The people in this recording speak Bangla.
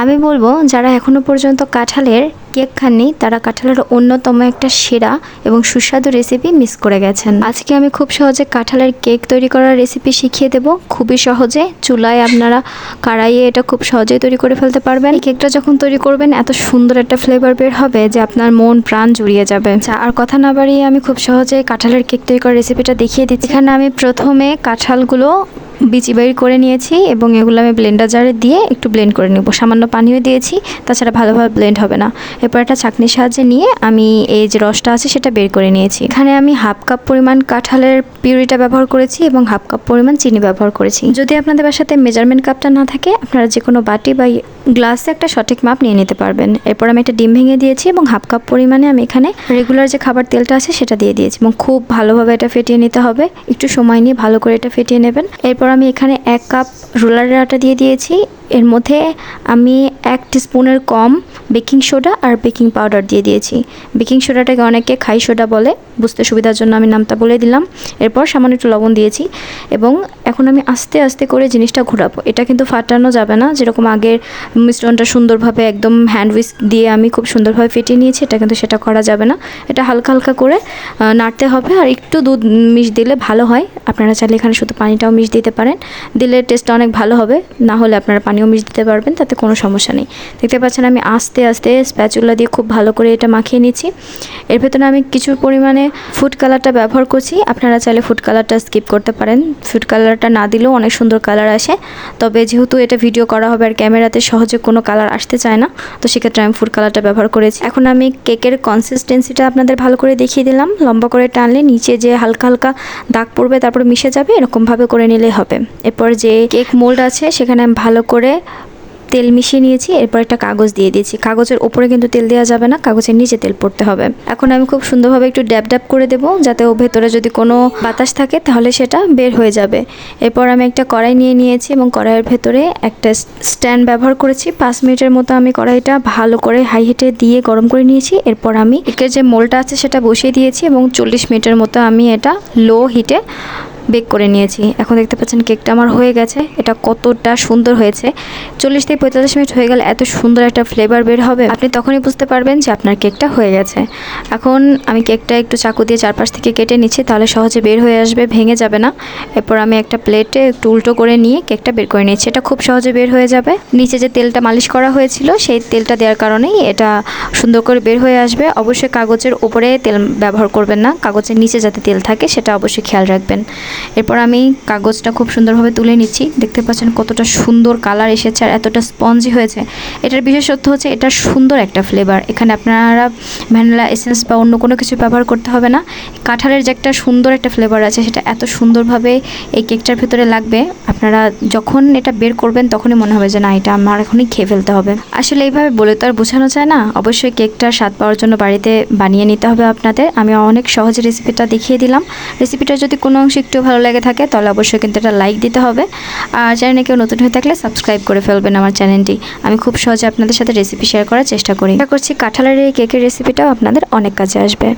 আমি বলবো যারা এখনো পর্যন্ত কাঁঠালের কেক খাননি তারা কাঁঠালের অন্যতম একটা সেরা এবং সুস্বাদু রেসিপি মিস করে গেছেন। আজকে আমি খুব সহজে কাঁঠালের কেক তৈরি করার রেসিপি শিখিয়ে দেব। খুবই সহজে চুলায় আপনারা কড়াইয়ে এটা খুব সহজেই তৈরি করে ফেলতে পারবেন। এই কেকটা যখন তৈরি করবেন এত সুন্দর একটা ফ্লেভার বের হবে যে আপনার মন প্রাণ জুড়িয়ে যাবে। আর কথা না বাড়িয়ে আমি খুব সহজে কাঁঠালের কেক তৈরি করার রেসিপিটা দেখিয়ে দিচ্ছি। এখানে আমি প্রথমে কাঁঠালগুলো বিচি বের করে নিয়েছি এবং এগুলো আমি ব্লেন্ডার জারে দিয়ে একটু ব্লেন্ড করে নেব। সামান্য পানিও দিয়েছি, তাছাড়া ভালোভাবে ব্লেন্ড হবে না। এরপর একটা ছাঁকনির সাহায্যে নিয়ে আমি এই যে রসটা আছে সেটা বের করে নিয়েছি। এখানে আমি হাফ কাপ পরিমাণ কাঁঠালের পিউরিটা ব্যবহার করেছি এবং হাফ কাপ পরিমাণ চিনি ব্যবহার করেছি। যদি আপনাদের বাসাতে মেজারমেন্ট কাপটা না থাকে আপনারা যে কোনো বাটি বা গ্লাসে একটা সঠিক মাপ নিয়ে নিতে পারবেন। এরপর আমি একটা ডিম ভেঙে দিয়েছি এবং হাফ কাপ পরিমাণে আমি এখানে রেগুলার যে খাবার তেলটা আছে সেটা দিয়ে দিয়েছি এবং খুব ভালোভাবে এটা ফেটিয়ে নিতে হবে। একটু সময় নিয়ে ভালো করে এটা ফেটিয়ে নেবেন। এরপর আমি এখানে 1 কাপ রোলারের আটা দিয়ে দিয়েছি। এর মধ্যে আমি 1 টিস্পুনের কম বেকিং সোডা আর বেকিং পাউডার দিয়ে দিয়েছি। বেকিং সোডাটাকে অনেকে খাই সোডা বলে, বুঝতে সুবিধার জন্য আমি নামটা বলে দিলাম। এরপর সামান্য একটু লবণ দিয়েছি এবং এখন আমি আস্তে আস্তে করে জিনিসটা ঘোরাবো। এটা কিন্তু ফাটানো যাবে না, যেরকম আগের মিশ্রণটা সুন্দরভাবে একদম হ্যান্ড উইস্ক দিয়ে আমি খুব সুন্দরভাবে ফেটিয়ে নিয়েছি, এটা কিন্তু সেটা করা যাবে না। এটা হালকা হালকা করে নাড়তে হবে আর একটু দুধ মিশ দিলে ভালো হয়। আপনারা চাইলে এখানে শুধু পানিটাও মিশ দিতে পারেন, দিলে টেস্টটা অনেক ভালো হবে। না হলে আপনারা পানিও মিশ দিতে পারবেন, তাতে কোনো সমস্যা নেই। দেখতে পাচ্ছেন আমি আস্তে আস্তে স্প্যাচুলা দিয়ে খুব ভালো করে এটা মাখিয়ে নিচ্ছি। এর ভেতরে আমি কিছু পরিমাণে ফুড কালারটা ব্যবহার করছি। আপনারা চাইলে ফুড কালারটা স্কিপ করতে পারেন, ফুড কালারটা না দিলেও অনেক সুন্দর কালার আসে। তবে যেহেতু এটা ভিডিও করা হবে আর ক্যামেরাতে সহজে কোনো কালার আসতে চায় না, তো সেক্ষেত্রে আমি ফুড কালারটা ব্যবহার করেছি। এখন আমি কেকের কনসিস্টেন্সিটা আপনাদের ভালো করে দেখিয়ে দিলাম। লম্বা করে টানলে নিচে যে হালকা হালকা দাগ পড়বে তারপরে মিশে যাবে, এরকমভাবে করে নিলেই হবে। এরপর যে কেক মোল্ড আছে সেখানে আমি ভালো করে তেল মিশিয়ে নিয়েছি। এরপর একটা কাগজ দিয়ে দিয়েছি। কাগজের ওপরে কিন্তু তেল দেওয়া যাবে না, কাগজের নিচে তেল পড়তে হবে। এখন আমি খুব সুন্দরভাবে একটু ড্যাব ড্যাব করে দেবো, যাতে ও ভেতরে যদি কোনো বাতাস থাকে তাহলে সেটা বের হয়ে যাবে। এরপর আমি একটা কড়াই নিয়ে নিয়েছি এবং কড়াইয়ের ভেতরে একটা স্ট্যান্ড ব্যবহার করেছি। 5 মিনিটের মতো আমি কড়াইটা ভালো করে হাই হিটে দিয়ে গরম করে নিয়েছি। এরপর আমি কেকের যে মোল্ডটা আছে সেটা বসিয়ে দিয়েছি এবং 40 মিনিটের মতো আমি এটা লো হিটে বেক করে নিয়েছি। এখন দেখতে পাচ্ছেন কেকটা আমার হয়ে গেছে। এটা কতটা সুন্দর হয়েছে। 40 থেকে 45 মিনিট হয়ে গেলে এত সুন্দর একটা ফ্লেভার বের হবে, আপনি তখনই বুঝতে পারবেন যে আপনার কেকটা হয়ে গেছে। এখন আমি কেকটা একটু চাকু দিয়ে চারপাশ থেকে কেটে নিচ্ছি, তাহলে সহজে বের হয়ে আসবে, ভেঙে যাবে না। এরপর আমি একটা প্লেটে একটু উল্টো করে নিয়ে কেকটা বের করে নিচ্ছি। এটা খুব সহজে বের হয়ে যাবে। নিচে যে তেলটা মালিশ করা হয়েছিল সেই তেলটা দেওয়ার কারণেই এটা সুন্দর করে বের হয়ে আসবে। অবশ্যই কাগজের উপরে তেল ব্যবহার করবেন না, কাগজের নিচে যাতে তেল থাকে সেটা অবশ্যই খেয়াল রাখবেন। এরপর আমি কাগজটা খুব সুন্দরভাবে তুলে নিচ্ছি। দেখতে পাচ্ছেন কতটা সুন্দর কালার এসেছে আর এতটা স্পঞ্জি হয়েছে। এটার বিশেষত্ব হচ্ছে এটা সুন্দর একটা ফ্লেভার। এখানে আপনারা ভ্যানিলা এসেন্স বা অন্য কোনো কিছু ব্যবহার করতে হবে না। কাঁঠালের যে একটা সুন্দর একটা ফ্লেভার আছে সেটা এত সুন্দরভাবে এই কেকটার ভেতরে লাগবে, আপনারা যখন এটা বের করবেন তখনই মনে হবে যে না, এটা আমার এখনই খেয়ে ফেলতে হবে। আসলে এইভাবে বলে তো আর বোঝানো যায় না। অবশ্যই কেকটার স্বাদ পাওয়ার জন্য বাড়িতে বানিয়ে নিতে হবে আপনাদের। আমি অনেক সহজে রেসিপিটা দেখিয়ে দিলাম। রেসিপিটা যদি কোনো অংশ একটু ভালো লেগে থাকে তাহলে অবশ্যই কিন্তু এটা লাইক দিতে হবে। আর চ্যানেলে কেউ নতুন হয়ে থাকলে সাবস্ক্রাইব করে ফেলবেন আমার চ্যানেলটি। আমি খুব সহজে আপনাদের সাথে রেসিপি শেয়ার করার চেষ্টা করি। আশা করছি কাঁঠালের এই কেকের রেসিপিটাও আপনাদের অনেক কাজে আসবে।